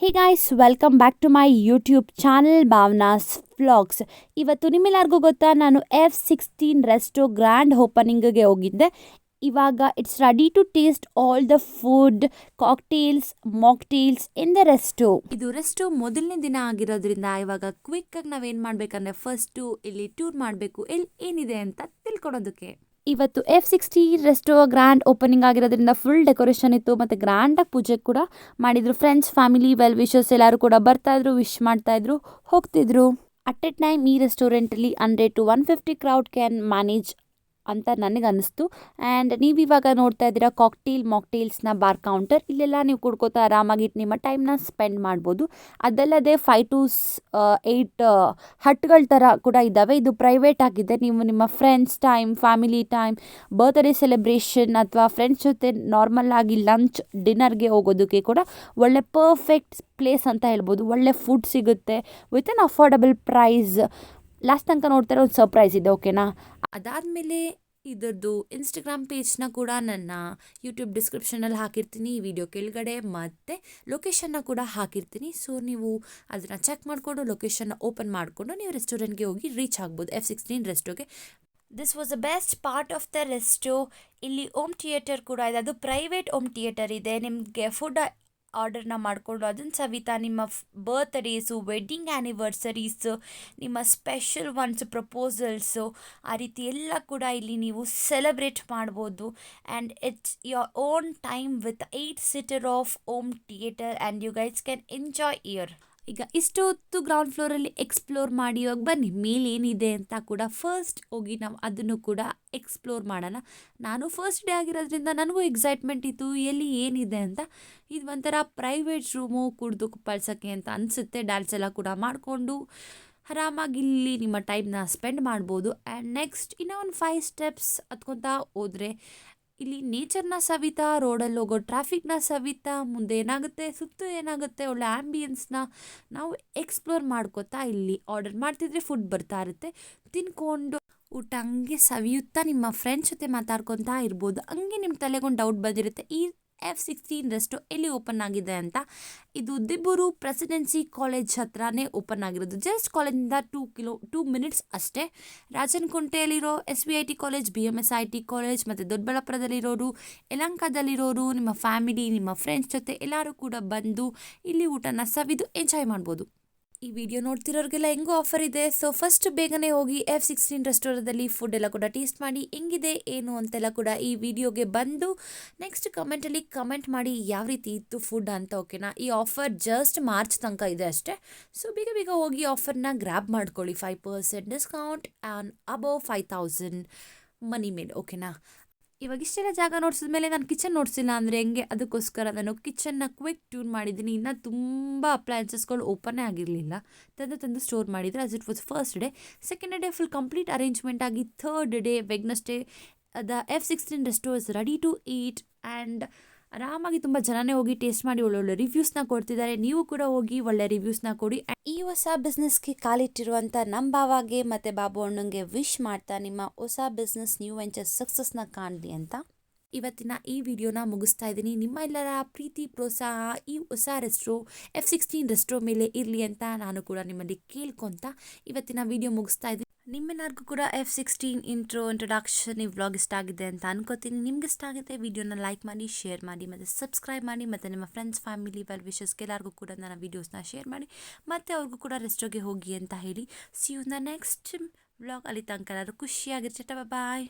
Hey guys welcome back to my YouTube channel Bhavana's vlogs. ಇವತ್ತು ನಿಮ್ಮೆಲ್ಲರಿಗೂ ಗೊತ್ತಾ, ನಾನು F16 ರೆಸ್ಟೋ ಗ್ರ್ಯಾಂಡ್ ಓಪನಿಂಗ್ಗೆ ಹೋಗಿದ್ದೆ. ಇವಾಗ it's ready to taste all the food, cocktails, mocktails in the resto. ಇದು ರೆಸ್ಟೋ ಮೊದಲನೇ ದಿನ ಆಗಿರೋದ್ರಿಂದ ಇವಾಗ ಕ್ವಿಕ್ಕಾಗಿ ನಾವೇನು ಮಾಡಬೇಕಂದ್ರೆ ಫಸ್ಟು ಇಲ್ಲಿ ಟೂರ್ ಮಾಡಬೇಕು, ಇಲ್ಲಿ ಏನಿದೆ ಅಂತ ತಿಳ್ಕೊಳೋದಕ್ಕೆ. ಇವತ್ತು F16 ರೆಸ್ಟೋ ಗ್ರ್ಯಾಂಡ್ ಓಪನಿಂಗ್ ಆಗಿರೋದ್ರಿಂದ ಫುಲ್ ಡೆಕೋರೇಷನ್ ಇತ್ತು ಮತ್ತು ಗ್ರ್ಯಾಂಡಾಗಿ ಪೂಜೆ ಕೂಡ ಮಾಡಿದರು. ಫ್ರೆಂಡ್ಸ್, ಫ್ಯಾಮಿಲಿ, ವೆಲ್ ವಿಶರ್ಸ್ ಎಲ್ಲರೂ ಕೂಡ ಬರ್ತಾಯಿದ್ರು, ವಿಶ್ ಮಾಡ್ತಾಯಿದ್ರು, ಹೋಗ್ತಿದ್ರು. ಅಟ್ ಎ ಟೈಮ್ ಈ ರೆಸ್ಟೋರೆಂಟಲ್ಲಿ 100 to 150 ಕ್ರೌಡ್ ಕ್ಯಾನ್ ಮ್ಯಾನೇಜ್ ಅಂತ ನನಗೆ ಅನ್ನಿಸ್ತು. ಆ್ಯಂಡ್ ನೀವು ಇವಾಗ ನೋಡ್ತಾ ಇದ್ದೀರಾ ಕಾಕ್ಟೇಲ್ ಮಾಕ್ಟೇಲ್ಸ್ನ ಬಾರ್ ಕೌಂಟರ್. ಇಲ್ಲೆಲ್ಲ ನೀವು ಕುಡ್ಕೋತಾ ಆರಾಮಾಗಿ ನಿಮ್ಮ ಟೈಮ್ನ ಸ್ಪೆಂಡ್ ಮಾಡ್ಬೋದು. ಅದಲ್ಲದೆ 5 to 8 ಹಟ್ಗಳ ಥರ ಕೂಡ ಇದ್ದಾವೆ. ಇದು ಪ್ರೈವೇಟ್ ಆಗಿದೆ. ನೀವು ನಿಮ್ಮ friends time, family time, birthday celebration ಅಥವಾ ಫ್ರೆಂಡ್ಸ್ ಜೊತೆ ನಾರ್ಮಲ್ ಆಗಿ ಲಂಚ್ ಡಿನ್ನರ್ಗೆ ಹೋಗೋದಕ್ಕೆ ಕೂಡ ಒಳ್ಳೆ ಪರ್ಫೆಕ್ಟ್ ಪ್ಲೇಸ್ ಅಂತ ಹೇಳ್ಬೋದು. ಒಳ್ಳೆ ಫುಡ್ ಸಿಗುತ್ತೆ with an affordable price. Last ತನಕ ನೋಡ್ತಾರೆ, ಒಂದು ಸರ್ಪ್ರೈಸ್ ಇದೆ, ಓಕೆನಾ? ಅದಾದಮೇಲೆ ಇದರದ್ದು ಇನ್ಸ್ಟಾಗ್ರಾಮ್ ಪೇಜ್ನ ಕೂಡ ನನ್ನ ಯೂಟ್ಯೂಬ್ ಡಿಸ್ಕ್ರಿಪ್ಷನಲ್ಲಿ ಹಾಕಿರ್ತೀನಿ, ಈ ವಿಡಿಯೋ ಕೆಳಗಡೆ, ಮತ್ತು ಲೊಕೇಶನ್ನ ಕೂಡ ಹಾಕಿರ್ತೀನಿ. ಸೊ ನೀವು ಅದನ್ನು ಚೆಕ್ ಮಾಡಿಕೊಂಡು ಲೊಕೇಶನ್ನ ಓಪನ್ ಮಾಡಿಕೊಂಡು ನೀವು ರೆಸ್ಟೋರೆಂಟ್ಗೆ ಹೋಗಿ ರೀಚ್ ಆಗ್ಬೋದು, F16 ರೆಸ್ಟೋಗೆ. This was the best part of the resto. ಇಲ್ಲಿ ಹೋಮ್ ಥಿಯೇಟರ್ ಕೂಡ ಇದೆ, ಅದು ಪ್ರೈವೇಟ್ ಹೋಮ್ ಥಿಯೇಟರ್ ಇದೆ. ನಿಮಗೆ ಫುಡ್ ಆರ್ಡರ್ನ ಮಾಡಿಕೊಂಡು ಅದನ್ನು ಸವಿತಾ ನಿಮ್ಮ ಬರ್ತ್ಡೇಸು, ವೆಡ್ಡಿಂಗ್ ಆ್ಯನಿವರ್ಸರೀಸು, ನಿಮ್ಮ ಸ್ಪೆಷಲ್ ಒನ್ಸ್ ಪ್ರಪೋಸಲ್ಸು, ಆ ರೀತಿ ಎಲ್ಲ ಕೂಡ ಇಲ್ಲಿ ನೀವು ಸೆಲೆಬ್ರೇಟ್ ಮಾಡ್ಬೋದು. And it's your own time with 8 seater of home theatre and you guys can enjoy here. ಈಗ ಇಷ್ಟೊತ್ತು ಗ್ರೌಂಡ್ ಫ್ಲೋರಲ್ಲಿ ಎಕ್ಸ್ಪ್ಲೋರ್ ಮಾಡಿ ಹೋಗಿ ಬನ್ನಿ, ಮೇಲೇನಿದೆ ಅಂತ ಕೂಡ ಫಸ್ಟ್ ಹೋಗಿ ನಾವು ಅದನ್ನು ಕೂಡ ಎಕ್ಸ್ಪ್ಲೋರ್ ಮಾಡೋಣ. ನಾನು ಫಸ್ಟ್ ಡೇ ಆಗಿರೋದ್ರಿಂದ ನನಗೂ ಎಕ್ಸೈಟ್ಮೆಂಟ್ ಇತ್ತು, ಎಲ್ಲಿ ಏನಿದೆ ಅಂತ. ಇದು ಒಂಥರ ಪ್ರೈವೇಟ್ ರೂಮು, ಕುಡಿದು ಕುಪ್ಪಳ್ಸೋಕ್ಕೆ ಅಂತ ಅನಿಸುತ್ತೆ. ಡ್ಯಾನ್ಸ್ ಎಲ್ಲ ಕೂಡ ಮಾಡಿಕೊಂಡು ಆರಾಮಾಗಿ ಇಲ್ಲಿ ನಿಮ್ಮ ಟೈಮ್ನ ಸ್ಪೆಂಡ್ ಮಾಡ್ಬೋದು. ಆ್ಯಂಡ್ ನೆಕ್ಸ್ಟ್ ಇನ್ನೂ ಒಂದು 5 ಸ್ಟೆಪ್ಸ್ ಹತ್ಕೊತಾ ಹೋದರೆ ಇಲ್ಲಿ ನೇಚರ್ನ ಸವಿತಾ, ರೋಡಲ್ಲಿ ಹೋಗೋ ಟ್ರಾಫಿಕ್ನ ಸವಿತಾ, ಮುಂದೆ ಏನಾಗುತ್ತೆ, ಸುತ್ತ ಏನಾಗುತ್ತೆ, ಒಳ್ಳೆ ಆ್ಯಂಬಿಯನ್ಸ್ನ ನಾವು ಎಕ್ಸ್ಪ್ಲೋರ್ ಮಾಡ್ಕೋತಾ ಇಲ್ಲಿ ಆರ್ಡರ್ ಮಾಡ್ತಿದ್ರೆ ಫುಡ್ ಬರ್ತಾ ಇರುತ್ತೆ. ತಿನ್ಕೊಂಡು ಊಟ ಹಂಗೆ ಸವಿಯುತ್ತಾ ನಿಮ್ಮ ಫ್ರೆಂಡ್ಸ್ ಜೊತೆ ಮಾತಾಡ್ಕೊತಾ ಇರ್ಬೋದು. ಹಂಗೆ ನಿಮ್ಮ ತಲೆಗೊಂದು ಡೌಟ್ ಬಂದಿರುತ್ತೆ, ಈ F16 ರೆಸ್ಟೋ ಎಲ್ಲಿ ಓಪನ್ ಆಗಿದೆ ಅಂತ. ಇದು ದಿಬ್ಬೂರು ಪ್ರೆಸಿಡೆನ್ಸಿ ಕಾಲೇಜ್ ಹತ್ರನೇ ಓಪನ್ ಆಗಿರೋದು. ಜಸ್ಟ್ ಕಾಲೇಜಿಂದ 2 ಮಿನಿಟ್ಸ್ ಅಷ್ಟೇ. ರಾಜನಕುಂಟೆಯಲ್ಲಿರೋ SVIT ಕಾಲೇಜ್, BMSIT ಕಾಲೇಜ್ ಮತ್ತು ದೊಡ್ಡಬಳ್ಳಾಪುರದಲ್ಲಿರೋರು, ಯಲಹಂಕದಲ್ಲಿರೋರು, ನಿಮ್ಮ ಫ್ಯಾಮಿಲಿ, ನಿಮ್ಮ ಫ್ರೆಂಡ್ಸ್ ಜೊತೆ ಎಲ್ಲರೂ ಕೂಡ ಬಂದು ಇಲ್ಲಿ ಊಟನ ಸವಿದು ಎಂಜಾಯ್ ಮಾಡ್ಬೋದು. ಈ ವಿಡಿಯೋ ನೋಡ್ತಿರೋರಿಗೆಲ್ಲ ಹೆಂಗೋ ಆಫರ್ ಇದೆ. ಸೊ ಫಸ್ಟ್ ಬೇಗನೆ ಹೋಗಿ F16 ರೆಸ್ಟೋರೆಂಟಲ್ಲಿ ಫುಡ್ ಎಲ್ಲ ಕೂಡ ಟೇಸ್ಟ್ ಮಾಡಿ ಹೆಂಗಿದೆ ಏನು ಅಂತೆಲ್ಲ ಕೂಡ ಈ ವಿಡಿಯೋಗೆ ಬಂದು ನೆಕ್ಸ್ಟ್ ಕಮೆಂಟಲ್ಲಿ ಕಮೆಂಟ್ ಮಾಡಿ ಯಾವ ರೀತಿ ಇತ್ತು ಫುಡ್ ಅಂತ, ಓಕೆನಾ? ಈ ಆಫರ್ ಜಸ್ಟ್ ಮಾರ್ಚ್ ತನಕ ಇದೆ ಅಷ್ಟೇ. ಸೊ ಬೇಗ ಬೇಗ ಹೋಗಿ ಆಫರ್ನ ಗ್ರ್ಯಾಬ್ ಮಾಡ್ಕೊಳ್ಳಿ. 5% discount on above 5000 money made, ಓಕೆನಾ? ಇವಾಗ ಇಷ್ಟೆಲ್ಲ ಜಾಗ ನೋಡಿಸಿದ್ಮೇಲೆ ನಾನು ಕಿಚನ್ ನೋಡಿಸಿಲ್ಲ ಅಂದರೆ ಹೆಂಗೆ, ಅದಕ್ಕೋಸ್ಕರ ನಾನು ಕಿಚನ್ನ ಕ್ವಿಕ್ ಟ್ಯೂನ್ ಮಾಡಿದ್ದೀನಿ. ಇನ್ನು ತುಂಬ ಅಪ್ಲಯನ್ಸಸ್ಗಳು ಓಪನ್ನೇ ಆಗಿರಲಿಲ್ಲ, ತಂದು ಸ್ಟೋರ್ ಮಾಡಿದರೆ. As it was first day. Second day full complete arrangement ಆಗಿ, third day Wednesday the F16 resto is ready to eat. And ಆರಾಮಾಗಿ ತುಂಬ ಜನನೇ ಹೋಗಿ ಟೇಸ್ಟ್ ಮಾಡಿ ಒಳ್ಳೊಳ್ಳೆ ರಿವ್ಯೂಸ್ನ ಕೊಡ್ತಿದ್ದಾರೆ. ನೀವು ಕೂಡ ಹೋಗಿ ಒಳ್ಳೆ ರಿವ್ಯೂಸ್ನ ಕೊಡಿ. ಈ ಹೊಸ ಬಿಸ್ನೆಸ್ಗೆ ಕಾಲಿಟ್ಟಿರುವಂಥ ನಮ್ಮ ಭಾವಾಗೆ ಮತ್ತು ಬಾಬು ಅಣ್ಣಂಗೆ ವಿಶ್ ಮಾಡ್ತಾ ನಿಮ್ಮ ಹೊಸ ಬಿಸ್ನೆಸ್ ನ್ಯೂ ವೆಂಚರ್ ಸಕ್ಸಸ್ನ ಕಾಣಲಿ ಅಂತ ಇವತ್ತಿನ ಈ ವಿಡಿಯೋನ ಮುಗಿಸ್ತಾ ಇದ್ದೀನಿ. ನಿಮ್ಮ ಎಲ್ಲರ ಪ್ರೀತಿ ಪ್ರೋತ್ಸಾಹ ಈ ಹೊಸ ರೆಸ್ಟೋ F16 ರೆಸ್ಟೋ ಮೇಲೆ ಇರಲಿ ಅಂತ ನಾನು ಕೂಡ ನಿಮ್ಮಲ್ಲಿ ಕೇಳ್ಕೊತ ಇವತ್ತಿನ ವಿಡಿಯೋ ಮುಗಿಸ್ತಾ ಇದ್ದೀನಿ. ನಿಮ್ಮೆಲ್ಲರಿಗೂ ಕೂಡ F16 ಇಂಟ್ರೊಡಕ್ಷನ್ ಈ ವ್ಲಾಗ್ ಇಷ್ಟ ಆಗಿದೆ ಅಂತ ಅನ್ಕೋತೀನಿ. ನಿಮ್ಗೆ ಇಷ್ಟ ಆಗಿದೆ ವಿಡಿಯೋನ ಲೈಕ್ ಮಾಡಿ, ಶೇರ್ ಮಾಡಿ ಮತ್ತು ಸಬ್ಸ್ಕ್ರೈಬ್ ಮಾಡಿ. ಮತ್ತು ನಿಮ್ಮ ಫ್ರೆಂಡ್ಸ್, ಫ್ಯಾಮಿಲಿ, ವೆಲ್ ವಿಶರ್ಸ್ಗೆ ಎಲ್ಲರಿಗೂ ಕೂಡ ನನ್ನ ವೀಡಿಯೋಸ್ನ ಶೇರ್ ಮಾಡಿ ಮತ್ತು ಅವ್ರಿಗೂ ಕೂಡ ರೆಸ್ಟೋಗೆ ಹೋಗಿ ಅಂತ ಹೇಳಿ. See you in the next vlog. ಅಲ್ಲಿ ತನಕ ಎಲ್ಲರೂ ಖುಷಿಯಾಗಿರ್ತಾರೆ. ಬಾಯ್.